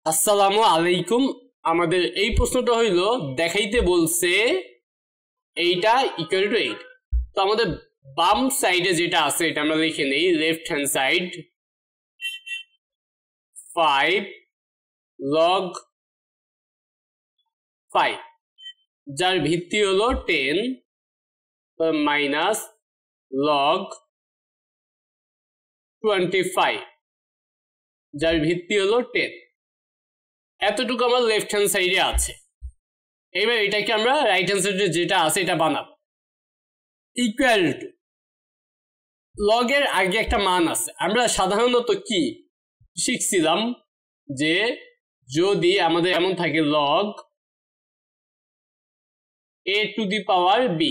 আসসালামু আলাইকুম। আমাদের এই প্রশ্নটা হইল দেখাইতে বলছে এইটা ইকুয়াল টু 8। তো আমাদের বাম সাইডে যেটা আছে এটা আমরা লিখে নেই, লেফট হ্যান্ড সাইড 5 log 5, যার ভিত্তি হলো 10 মাইনাস log 25, যার ভিত্তি হলো 10। এতটুকু আমার লেফট হ্যান্ড সাইডে আছে। এবার এটাকে আমরা রাইট হ্যান্ড সাইডে যেটা আছে এটা বানাবো। ইকুয়াল টু লগের আগে একটা মান আছে। আমরা সাধারণত কি শিখছিলাম যে যদি আমাদের এমন থাকে log a to the power b,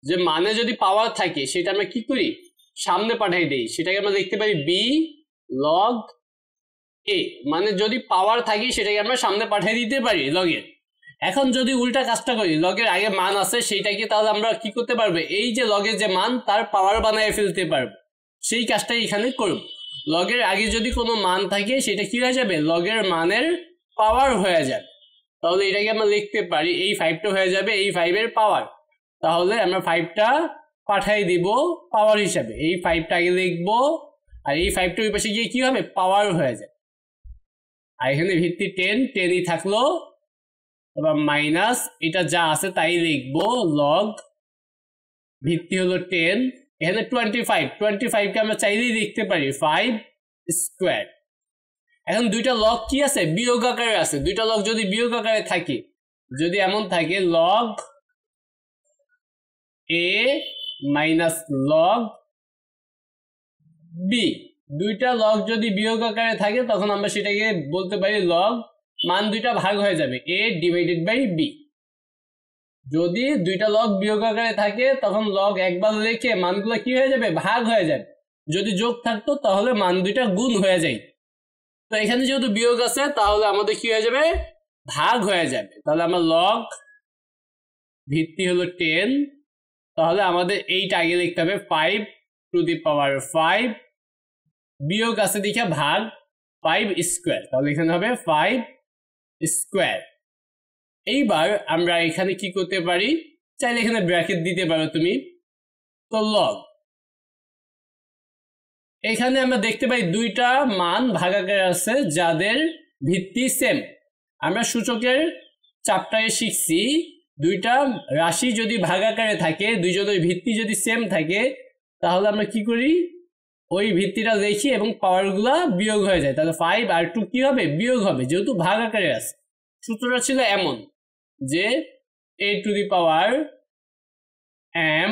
যে মানে যদি পাওয়ার থাকে সেটা আমরা কি করি, সামনে পাঠাই দেই। সেটাকে আমরা লিখতে পারি b log a, মানে যদি পাওয়ার থাকে সেটাকে আমরা সামনে পাঠিয়ে দিতে পারি লগের। এখন যদি উল্টা কাজটা করি, লগের আগে মান আছে সেইটাকে, তাহলে আমরা কি করতে পারবো, এই যে লগের যে মান তার পাওয়ার বানায় ফেলতে পারবো। সেই কাজটাই এখানে করব। লগের আগে যদি কোনো মান থাকে সেটা কি হয়ে যাবে, লগের মানের পাওয়ার হয়ে যাবে। তাহলে এটাকে আমরা লিখতে পারি এই 5টা হয়ে যাবে এই 5-এর পাওয়ার। তাহলে আমরা 5টা পাঠাই দিব পাওয়ার হিসাবে। এই 5টা আগে লিখবো, আর এই 5টা ওই পাশে গিয়ে কি হবে, পাওয়ার হয়ে যাবে। আর এখানে ভিত্তি 10ই থাকলো, আবার মাইনাস এটা যা আছে তাই লিখবো, লগ ভিত্তি হলো 10, এখানে 25কে আমরা চাইলেই লিখতে পারি 5 স্কোয়ার। এখন দুইটা লগ কি আছে, বিয়োগ আকারে আছে। দুইটা লগ যদি বিয়োগ আকারে থাকে, যদি এমন থাকে log a minus log b, দুইটা লগ যদি বিয়োগ আকারে থাকে তখন আমরা সেটাকে বলতে পারি লগ, মান দুইটা ভাগ হয়ে যাবে a ডিভাইডেড বাই b। যদি দুইটা লগ বিয়োগ আকারে থাকে তখন লগ একবার লিখে মানগুলো কি হয়ে যাবে, ভাগ হয়ে যাবে। যদি যোগ থাকতো তাহলে মান দুইটা গুণ হয়ে যায়। তো এখানে যেহেতু বিয়োগ আছে তাহলে আমাদের কি হয়ে যাবে, ভাগ হয়ে যাবে। তাহলে আমরা লগ ভিত্তি হলো 10, তাহলে আমাদের এইটা আগে লিখতে হবে 5 টু দি পাওয়ার 5, বিয়োগ আছে দেখে ভাগ 5 স্কোয়ার, তাহলে এখানে হবে 5 স্কোয়ার। এইবার আমরা এখানে কি করতে পারি, চাইলে এখানে ব্র্যাকেট দিতে পারো তুমি। তো লগ এখানে আমরা দেখতে পাই দুইটা মান ভাগাকারে আছে যাদের ভিত্তি সেম। আমরা সূচকের চ্যাপ্টারে শিখছি দুইটা রাশি যদি ভাগাকারে থাকে, দুইজনের ভিত্তি যদি সেম থাকে, তাহলে আমরা কি করি, ওই ভিত্তিটা দেখি এবং পাওয়ারগুলা বিয়োগ হয়ে যায়। তাহলে 5 আর 2 কি হবে, বিয়োগ হবে, যেহেতু ভাগ আকারে আছে। সূত্রটা ছিল এমন যে a to the power m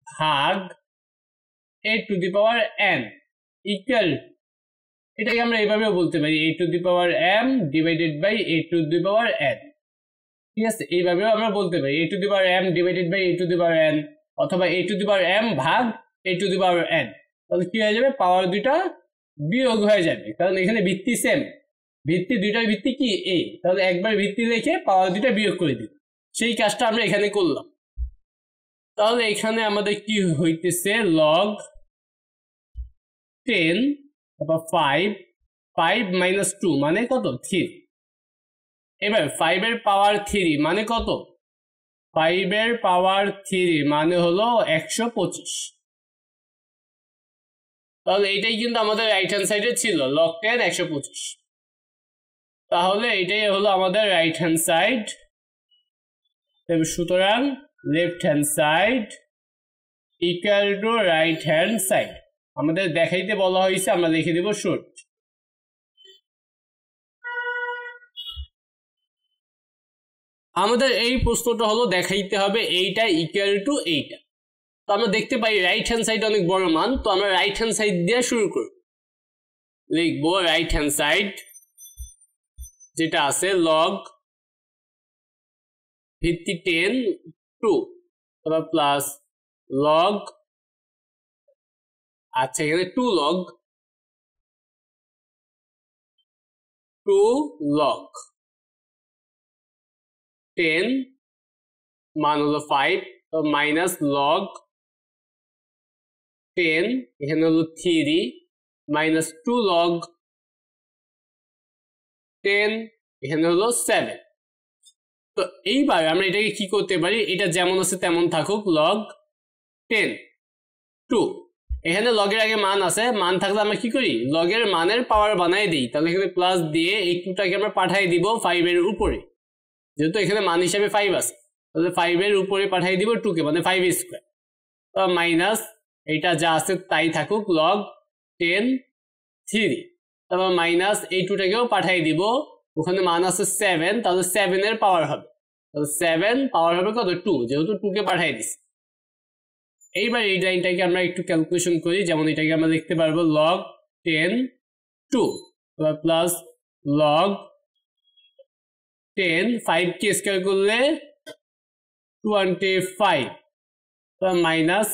ভাগ a to the power n equal, এটাকে আমরা এইভাবেও বলতে পারি a to the power m divided by a to the power n। ঠিক আছে, এইভাবেও আমরা বলতে পারি a to the power m divided by a to the power n, অথবা a to the power m ভাগ a to the power n। তাহলে কি হয়ে যাবে, পাওয়ার দুইটা বিয়োগ হয়ে যাবে, কারণ এখানে ভিত্তি সেম। ভিত্তি দুইটার ভিত্তি কি a, তাহলে একবার ভিত্তি লিখে পাওয়ার দুইটা বিয়োগ করে দিই। সেই কাজটা আমরা এখানে করলাম। তাহলে এখানে আমাদের কি হইতেছে, লগ 10 তারপর 5 মাইনাস 2 মানে কত, 3। এবার 5-এর পাওয়ার 3 মানে কত, 5-এর পাওয়ার 3 মানে হলো 125। তাহলে এইটাই কিন্তু আমাদের রাইট হ্যান্ড সাইডে ছিল, লগ 10 125। তাহলে এটাই হলো আমাদের রাইট হ্যান্ড সাইড। সুতরাং left hand side equal to right hand side. আমাদের দেখাইতে বলা হয়েছে, আমরা লিখে দেব শর্ট। আমাদের এই প্রশ্নটা হলো দেখাইতে হবে এইটা ইকুয়াল টু এইটা। তো আমরা দেখতে পাই রাইট হ্যান্ড সাইড অনেক বড় মান, তো আমরা রাইট হ্যান্ড সাইড দিয়ে শুরু করব। লিখবো রাইট হ্যান্ড সাইড যেটা আছে লগ ভিত্তি 10 2, তারপর প্লাস লগ, আচ্ছা এখানে 2 লগ 10 মান হলো 5, মাইনাস লগ 10 এখানে হলো 3 মাইনাস 2 লগ 10, এখানে হলো 7। তো এইবার আমরা এটাকে কি করতে পারি, এটা যেমন আছে তেমন থাকুক, log 10 2। এখানে লগের আগে মান আছে, মান থাকলে আমরা কি করি, লগের মানের পাওয়ার বানাই দিই। তাহলে এখানে প্লাস দিয়ে এই 2টাকে আমরা পাঠিয়ে দিব 5 এর উপরে, যেহেতু এখানে মান হিসাবে 5 আছে, তাহলে 5 এর উপরে পাঠিয়ে দিব 2 কে, মানে 5 স্কয়ার। তো মাইনাস এইটা যা আছে তাই থাকুক, log 10 3। তারপর মাইনাস এই 2টাকেও পাঠিয়ে দিব, ওখানে মান আছে 7, তাহলে 7 এর পাওয়ার হবে, তাহলে 7 পাওয়ার হবে কত, 2, যেহেতু 2 কে পাঠিয়ে দিছি। এইবার এই লাইনটাকে আমরা একটু ক্যালকুলেশন করি, যেমন এটাকে আমরা লিখতে পারবো log 10 2 প্লাস log 10 5 কে স্কয়ার করলে 25 মাইনাস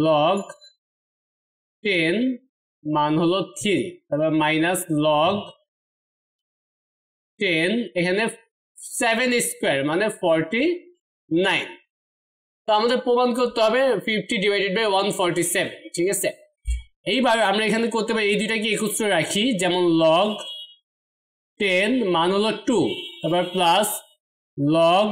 log 10 মান হলো 3, তারপর মাইনাস log 10 এখানে 7 স্কয়ার মানে 49। তো আমাদের প্রমাণ করতে হবে 50 ডিভাইডেড বাই 147, ঠিক আছে। এইবার আমরা এখানে করতে পারি এই দুইটাকে একত্রে রাখি, যেমন log 10 মান হলো 2, তারপর প্লাস log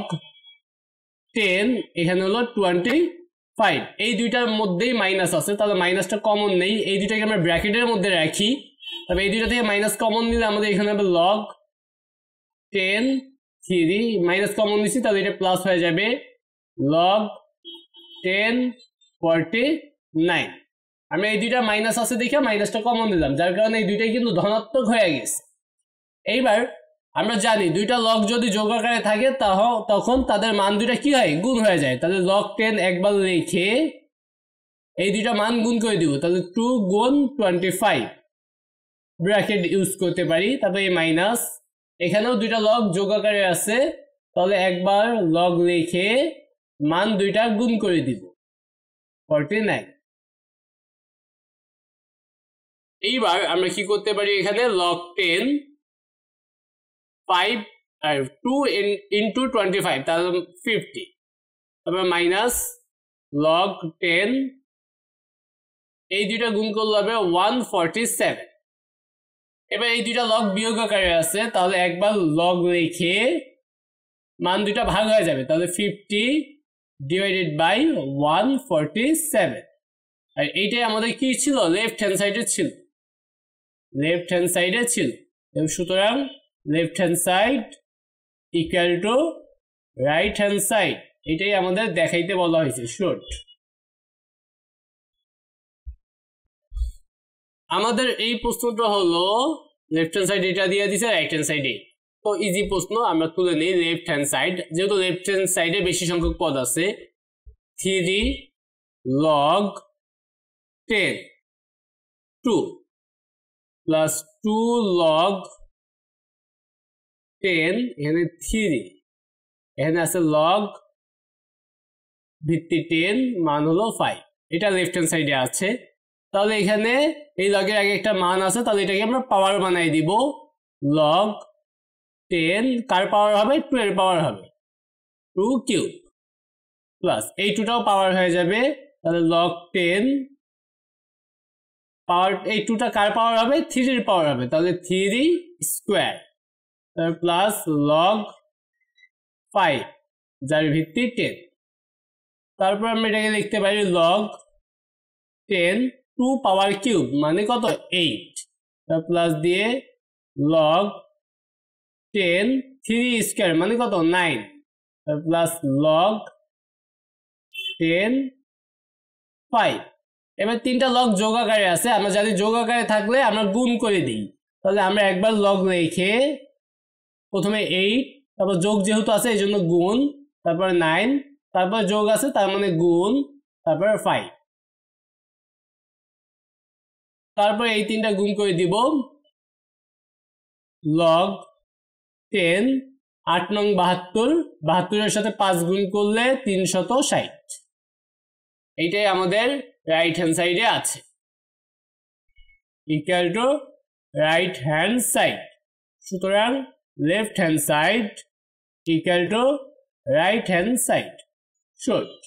10 এখানে হলো 25। এই দুইটার মধ্যেই মাইনাস আছে, তাহলে মাইনাসটা কমন নেই, এই দুইটাকে আমরা ব্র্যাকেটের মধ্যে রাখি। তবে এই দুইটা থেকে মাইনাস কমন নিলে আমাদের এখানে হবে log 10 3, মাইনাস কমন নিচ্ছি তাহলে এটা প্লাস হয়ে যাবে log 10 49। আমি এই দুইটা মাইনাস আছে দেখে মাইনাসটা কমন দিলাম, যার কারণে এই দুইটাই কিন্তু ধনাত্মক হয়ে গেছে। এইবার আমরা জানি দুইটা লগ যদি যোগ আকারে থাকে তখন তাদের মান দুইটা কি হয়, গুণ হয়ে যায়। তাহলে log 10 একবার লিখে এই দুইটা মান গুণ করে দিব, তাহলে 2 গুণ 25 ব্র্যাকেট ইউজ করতে পারি। তারপরে এই মাইনাস, এখানেও দুইটা লগ যোগ আকারে আছে, তাহলে একবার লগ লিখে মান দুইটা গুণ করে দিব 49। এইবার আমরা কি করতে পারি, এখানে log 10 5 আর 2 ইন্টু 25 তাহলে 50, তারপর মাইনাস log 10 এই দুইটা গুণ করলে হবে 147। এবার এই দুইটা লগ বিয়োগ আকারে আছে, তাহলে একবার লগ লিখে মান দুইটা ভাগ হয়ে যাবে, তাহলে 50 ডিভাইডেড বাই 147। আর এইটাই আমাদের কি ছিল, লেফট হ্যান্ড সাইডে ছিল, লেফট হ্যান্ড সাইডে ছিল। সুতরাং left hand side equal to right hand side, এটাই আমাদের দেখাইতে বলা হয়েছে শর্ট। আমাদের এই প্রশ্নটা হলো লেফট হ্যান্ড সাইড এটা দিয়ে দিছে, রাইট হ্যান্ড সাইডে। তো ইজি প্রশ্ন, আমরা তুলে নিই লেফট হ্যান্ড সাইড। যেহেতু লেফট হ্যান্ড সাইডে বেশি সংখ্যক পদ আছে, 3 log 10 2 প্লাস 2 log 10, এখানে 3, এখানে আছে log ভিত্তি 10 মান হলো 5, এটা লেফট হ্যান্ড সাইডে আছে। তাহলে এখানে এই লগের আগে একটা মান আছে, তাহলে এটাকে আমরা পাওয়ার বানাই দিব, log 10 কার পাওয়ার হবে, 2 এর পাওয়ার হবে, 2 কিউব প্লাস এই 2টাও পাওয়ার হয়ে যাবে, তাহলে log 10 পাওয়ার, এই 2টা কার পাওয়ার হবে, 3 এর পাওয়ার হবে, তাহলে 3 স্কোয়ার, তারপর প্লাস log 5 যার ভিত্তি 10। তারপর আমরা এটাকে লিখতে পারি log 10 2 পাওয়ার কিউব মানে কত, 8, প্লাস দিয়ে log 10 3 স্কয়ার মানে কত, 9, প্লাস log 10 5। এবার তিনটা লগ যোগ আকারে আছে, আমরা জানি যোগ আকারে থাকলে আমরা গুণ করে দিই, তাহলে আমরা একবার লগ রেখে প্রথমে 8, তারপর যোগ যেহেতু আছে এই জন্য গুণ, তারপর 9, তারপর যোগ আছে তার মানে গুণ, তারপর 5, তারপর এই তিনটা গুণ করে দিব, log 10 8 নং 72, 72 এর সাথে 5 গুণ করলে 360। এইটাই আমাদের রাইট হ্যান্ড সাইডে আছে, equal to right hand side. সুতরাং left hand side equal to right hand side, short.